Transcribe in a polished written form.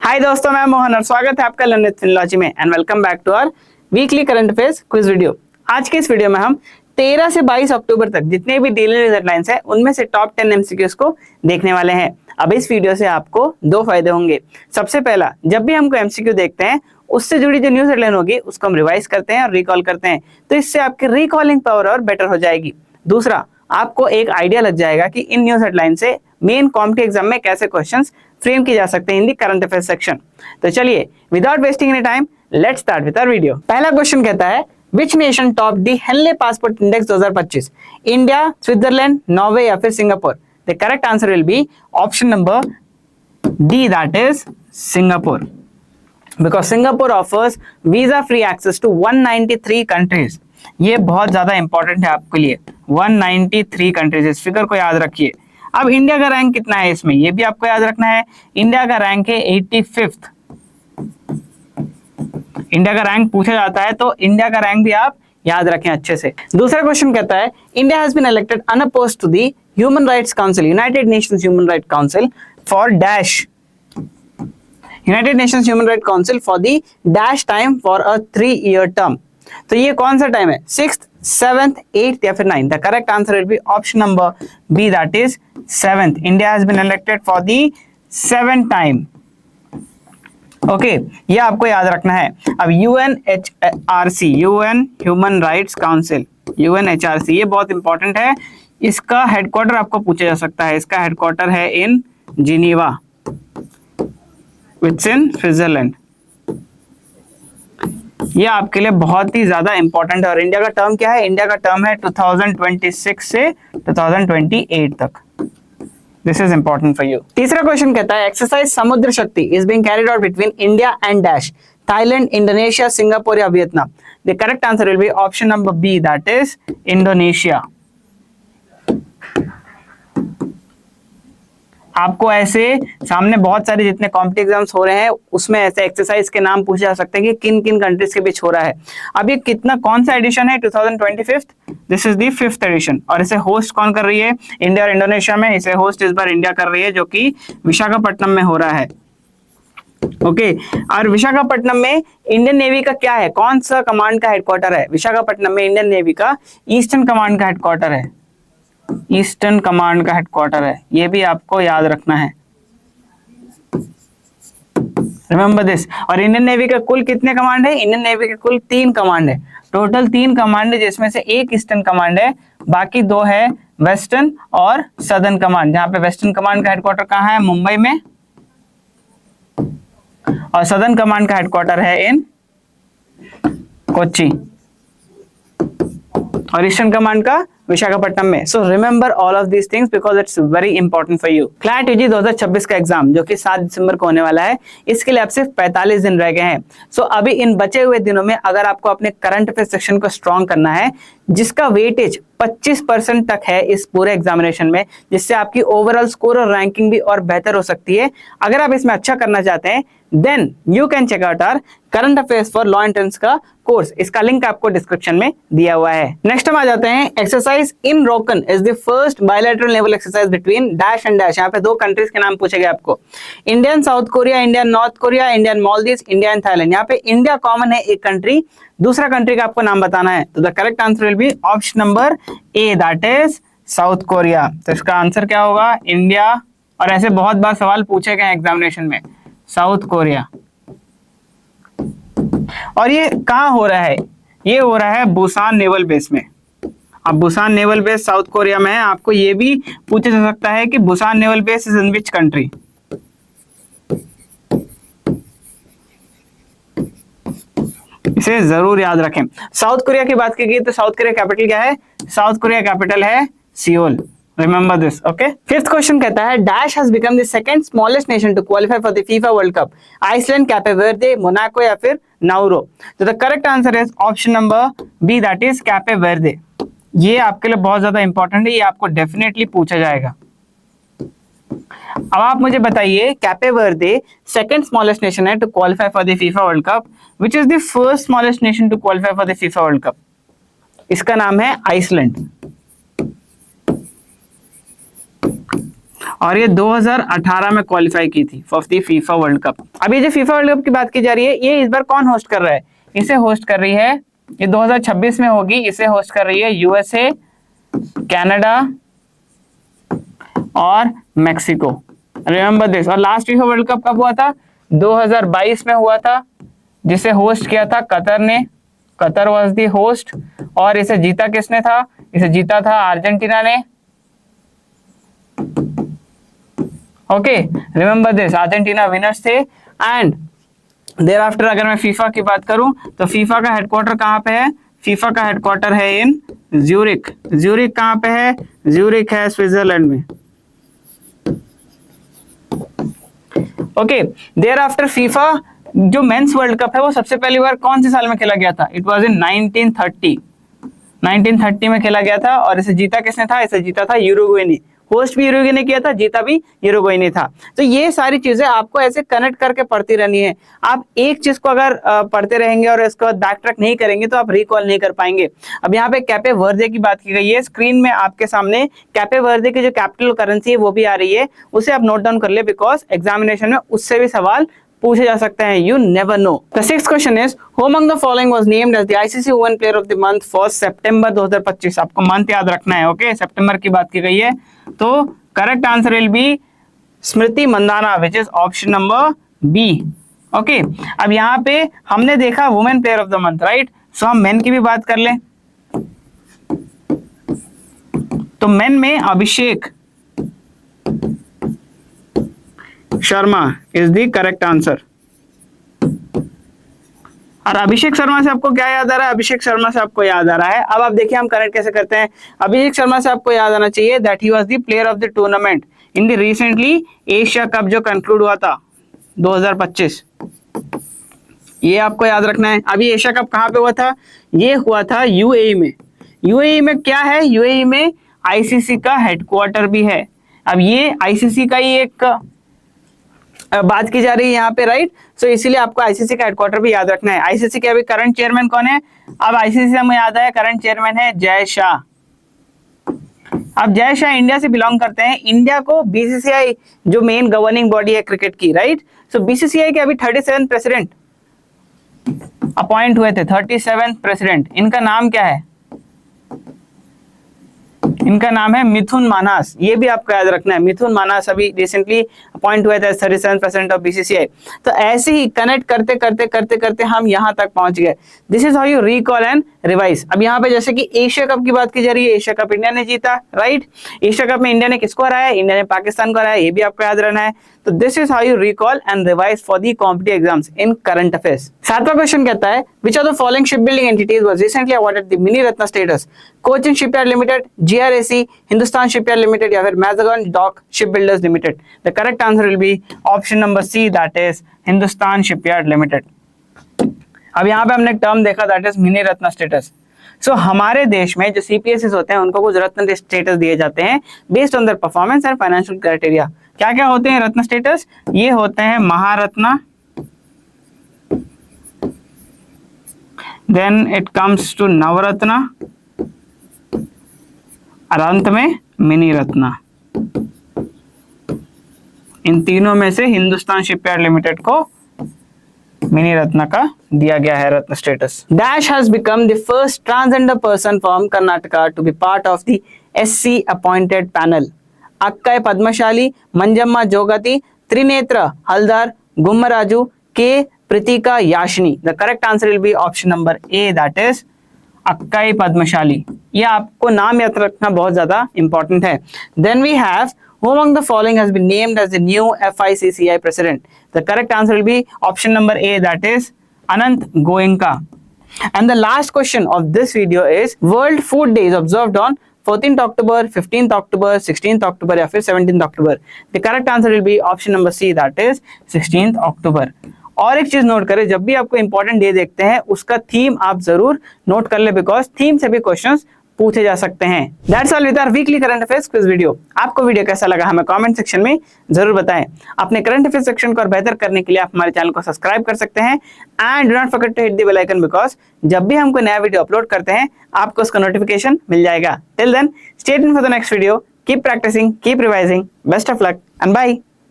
हाय दोस्तों, मैं मोहन और स्वागत है आपका लर्न फिनोलॉजी में and welcome back to our weekly current affairs quiz video. आज के इस वीडियो में हम 13 से 22 अक्टूबर तक जितने भी डेली न्यूज हेडलाइंस है उनमें से टॉप 10 एमसीक्यूज को देखने वाले हैं। अब इस वीडियो से आपको दो फायदे होंगे। सबसे पहला, जब भी हमको एमसीक्यू देखते हैं उससे जुड़ी जो न्यूज हेडलाइन होगी उसको हम रिवाइज करते हैं और रिकॉल करते हैं, तो इससे आपकी रिकॉलिंग पावर और बेटर हो जाएगी। दूसरा, आपको एक आइडिया लग जाएगा कि इन न्यूज हेडलाइन से मेन कॉम्पिटिटिव एग्जाम में कैसे क्वेश्चंस फ्रेम की जा सकते हैं in the current affair section. तो चलिए without wasting any time let's start with our video. पहला क्वेश्चन कहता है which nation top the Henley passport index 2025? India, Switzerland, Norway या फिर Singapore? The correct answer will be option number D, that is Singapore, because Singapore offers visa free access to 193 countries. ये बहुत ज्यादा important है आपके लिए, 193 countries, इस figure को याद रखिए। अब इंडिया का रैंक कितना है इसमें, ये भी आपको याद रखना है। इंडिया का रैंक है 85th। इंडिया का रैंक पूछा जाता है तो इंडिया का रैंक भी आप याद रखें अच्छे से। दूसरा क्वेश्चन कहता है India has been elected unopposed to the human rights council, United Nations human right council for dash, United Nations human right council for the dash time for a 3-year term. तो ये कौन सा time है, 6th, 7th, 8th या फिर 9th? The correct answer will be option number B, that is 7th। India has been elected for the 7th time. Okay, ये आपको याद रखना है। अब UNHRC, UN human rights council, UNHRC, ये बहुत इंपॉर्टेंट है। इसका हेडक्वार्टर आपको पूछा जा सकता है। इसका हेडक्वार्टर है इन जिनीवा, विच इन स्विट्जरलैंड। ये आपके लिए बहुत ही ज्यादा इंपॉर्टेंट है। और इंडिया का टर्म क्या है, इंडिया का टर्म है 2026 से 2028 तक। This is important for you. तीसरा क्वेश्चन कहता है exercise Samudra Shakti is being carried out between India and dash, Thailand, Indonesia, Singapore या Vietnam? The correct answer will be option number B, that is Indonesia. आपको ऐसे सामने बहुत सारे जितने कॉम्पिटिटिव एग्जाम्स हो रहे हैं उसमें ऐसे एक्सरसाइज के नाम पूछे जा सकते हैं कि किन किन कंट्रीज के बीच हो रहा है। अब ये कितना, कौन सा एडिशन है, 2025? This is the 5th edition. और इसे होस्ट कौन कर रही है, इंडिया और इंडोनेशिया में। इसे होस्ट इस बार इंडिया कर रही है, जो कि विशाखापट्टनम में हो रहा है। ओके, और विशाखापट्टनम में इंडियन नेवी का क्या है, कौन सा कमांड का हेडक्वार्टर है? विशाखापट्टनम में इंडियन नेवी का ईस्टर्न कमांड का हेडक्वार्टर है, ईस्टर्न कमांड का हेडक्वार्टर है। ये भी आपको याद रखना है, रिमेंबर दिस। और इंडियन नेवी का कुल कितने कमांड है, इंडियन नेवी के कुल 3 कमांड है, टोटल 3 कमांड है, जिसमें से एक ईस्टर्न कमांड है, बाकी 2 है वेस्टर्न और सदर्न कमांड। जहां पे वेस्टर्न कमांड का हेडक्वार्टर कहाँ है, मुंबई में, और सदर्न कमांड का हेडक्वार्टर है इन कोच्चि, और ईस्टर्न कमांड का विशाखापट्टनम में। So remember all of these things because it's very important for you. CLAT UG 2026 का एग्जाम जो कि 7 दिसंबर को होने वाला है, इसके लिए अब सिर्फ 45 दिन रह गए हैं। सो अभी इन बचे हुए दिनों में अगर आपको अपने करंट अफेयर सेक्शन को स्ट्रॉन्ग करना है, जिसका वेटेज 25% तक है इस पूरे एग्जामिनेशन में, जिससे आपकी ओवरऑल स्कोर और रैंकिंग भी और बेहतर हो सकती है। अगर आप इसमें अच्छा करना चाहते हैं then you can check out our current affairs for law entrance का कोर्स। इसका लिंक आपको डिस्क्रिप्शन में दिया हुआ है। नेक्स्ट हम आ जाते हैं एक्सरसाइज इन रोकन is the first bilateral naval exercise between dash and dash. यहाँ पे 2 कंट्रीज के नाम पूछे गए आपको, Indian South Korea, Indian North Korea, Indian Maldives, India and Thailand. यहाँ पे इंडिया कॉमन है एक कंट्री, दूसरा कंट्री का आपको नाम बताना है। तो the correct answer will be option number A, that is south Korea. तो इसका आंसर क्या होगा, इंडिया, और ऐसे बहुत बार सवाल पूछे गए एग्जामिनेशन में, साउथ कोरिया। और ये कहाँ हो रहा है, ये हो रहा है बुसान नेवल बेस में। अब Busan naval base south Korea में है। आपको ये भी पूछा जा सकता है कि Busan naval base is in which country. इसे जरूर याद रखें। साउथ कोरिया की बात की गई तो साउथ कोरिया कैपिटल क्या है, साउथ कोरिया कैपिटल है Seoul, remember this. Okay, 5th question कहता है dash has become the second smallest nation to qualify for the FIFA World Cup, Iceland, Cape Verde, Monaco या फिर नाउरो? तो the correct answer is option number B, that is Cape Verde. ये आपके लिए बहुत ज्यादा इंपॉर्टेंट है, ये आपको डेफिनेटली पूछा जाएगा। अब आप मुझे बताइए, Cape Verde second smallest nation है to qualify for the FIFA World Cup, which is the first smallest nation to qualify for the FIFA World Cup? इसका नाम है आइसलैंड। और ये 2018 में क्वालिफाई की थी for the FIFA World cup. अब ये जो फीफा वर्ल्ड कप की बात की जा रही है, ये इस बार कौन होस्ट कर रहा है? इसे होस्ट कर रही है, ये 2026 में होगी, इसे होस्ट कर रही है यूएसए, कनाडा और मेक्सिको। Remember this. और लास्ट फीफा वर्ल्ड कप कब हुआ था? 2022 में हुआ था, जिसे होस्ट किया था कतर ने। Qatar was the host. और इसे जीता किसने था? इसे जीता था अर्जेंटीना ने। Okay, remember this, Argentina winners थे। एंड देयर आफ्टर अगर मैं फीफा की बात करूं तो फीफा का हेडक्वार्टर कहां पे है? फीफा का हेडक्वार्टर है इन ज्यूरिक। ज्यूरिक कहां पे है? ज्यूरिक है स्विट्जरलैंड में। ओके, देयर आफ्टर फीफा जो मेंस वर्ल्ड कप है वो सबसे पहली बार कौन से साल में खेला गया था? इट वाज इन 1930 में खेला गया था। और इसे जीता किसने था? इसे जीता था यूरुग्वे ने। होस्ट भी यूरुग्वे ने किया था, जीता भी यूरुग्वे ने था। तो ये सारी चीजें आपको ऐसे कनेक्ट करके पढ़ती रहनी है। आप एक चीज को अगर पढ़ते रहेंगे और इसके बाद बैक ट्रैक नहीं करेंगे तो आप रिकॉल नहीं कर पाएंगे। अब यहाँ पे कैपे वर्दे की बात की गई है। स्क्रीन में आपके सामने कैपे वर्दे की जो कैपिटल करेंसी है वो भी आ रही है, उसे आप नोट डाउन कर ले, बिकॉज एग्जामिनेशन में उससे भी सवाल पूछे जा सकते हैं। You never know. The sixth question is who among the following was named as the ICC women player of the month for September 2025। आपको मंथ याद रखना है। ओके, सितंबर की बात की गई है, तो correct answer will be Smriti Mandhana, which is option number B. Okay, अब यहाँ पे हमने देखा women player of the month, right? So हम मेन की भी बात कर लें। तो मेन में Abhishek Sharma is the correct answer. और अभिषेक शर्मा से आपको क्या याद आ रहा है? अभिषेक शर्मा से आपको याद आ रहा है। अब आप देखिए हम कनेक्ट कैसे करते हैं। अभिषेक शर्मा से आपको याद आना चाहिए that he was the player of the tournament in the recently Asia cup जो कंक्लूड हुआ था 2025। ये आपको याद रखना है। अभी एशिया कप कहाँ पे हुआ था? ये हुआ था यूएई में। यूएई में क्या है? यूएई में आईसीसी का हेडक्वार्टर भी है। अब ये आईसीसी का ही एक बात की जा रही है यहाँ पे, राइट? सो इसीलिए आपको आईसीसी का हेडक्वार्टर भी याद रखना है। आईसीसी के अभी करंट चेयरमैन कौन है? अब आईसीसी हमें याद है करंट चेयरमैन है जय शाह। अब जय शाह इंडिया से बिलोंग करते हैं। इंडिया को बीसीसीआई जो मेन गवर्निंग बॉडी है क्रिकेट की, राइट? सो बीसीसीआई के अभी 37 प्रेसिडेंट अपॉइंट हुए थे। 37 प्रेसिडेंट। इनका नाम क्या है? इनका नाम है मिथुन मानस। ये भी आपको याद रखना है। मिथुन मानस अभी रिसेंटली अपॉइंट हुए थे 37% ऑफ बीसीसीआई। तो ऐसे ही कनेक्ट करते करते करते करते हम यहाँ तक पहुंच गए। This is how you recall and revise. अब यहाँ पे जैसे कि एशिया कप की बात की जा रही है, एशिया कप इंडिया ने जीता, राइट? एशिया कप में इंडिया ने किसको हराया? इंडिया ने पाकिस्तान को हराया। ये भी आपको याद रहना है। तो this is how you recall and revise for the competitive exams in current affairs. सातवां क्वेश्चन कहता है which are the following ship building entities was recently awarded the mini ratna status? Cochin Shipyard Limited, GRAC, Hindustan Shipyard Limited या फिर Mazagon Dock Ship Builders Limited? The correct answer will be option number C, that is Hindustan Shipyard Limited. अब यहाँ पे हमने एक term देखा that is mini ratna status. So हमारे देश में जो सीपीएसएस होते हैं उनको कुछ रत्न स्टेटस दिए जाते हैं based on their performance and financial criteria. क्या क्या होते हैं रत्न स्टेटस? ये होते हैं Maharatna, then it comes to Navratna और अंत में मिनी रत्ना। इन तीनों में से हिंदुस्तान शिपयार्ड लिमिटेड को मिनी रत्न का दिया गया है ratna status. Dash has become the first transgender person from Karnataka to be part of the SC appointed panel? Akkai Padmashali, Manjamma Jogati, Trinetra Haldar, गुम्मराजू, K Preethika Yashini? The correct answer will be option number A, that is Akkai Padmashali. ये आपको नाम याद रखना बहुत ज्यादा इंपॉर्टेंट है। Then we have who among the following has been named as the new FICCI president? The correct answer will be option number A, that is Anant Goenka. And the last question of this video is World Food Day is observed on 14th October, 15th October, 16th October या फिर 17th October? The correct answer will be option number C, that is 16th October. और एक चीज note करें, जब भी आपको important day देखते हैं उसका थीम आप जरूर नोट कर ले, बिकॉज थीम से भी क्वेश्चंस पूछे जा सकते हैं। That's all with our weekly current affairs quiz video. आपको वीडियो कैसा लगा हमें कमेंट सेक्शन में जरूर बताएं। अपने करंट अफेयर सेक्शन को और बेहतर करने के लिए आप हमारे चैनल को सब्सक्राइब कर सकते हैं and do not forget to hit the bell icon, because जब भी हम कोई नया वीडियो अपलोड करते हैं आपको उसका नोटिफिकेशन मिल जाएगा। Till then stay tuned for the next video. Keep practising, keep revising, best of luck and bye.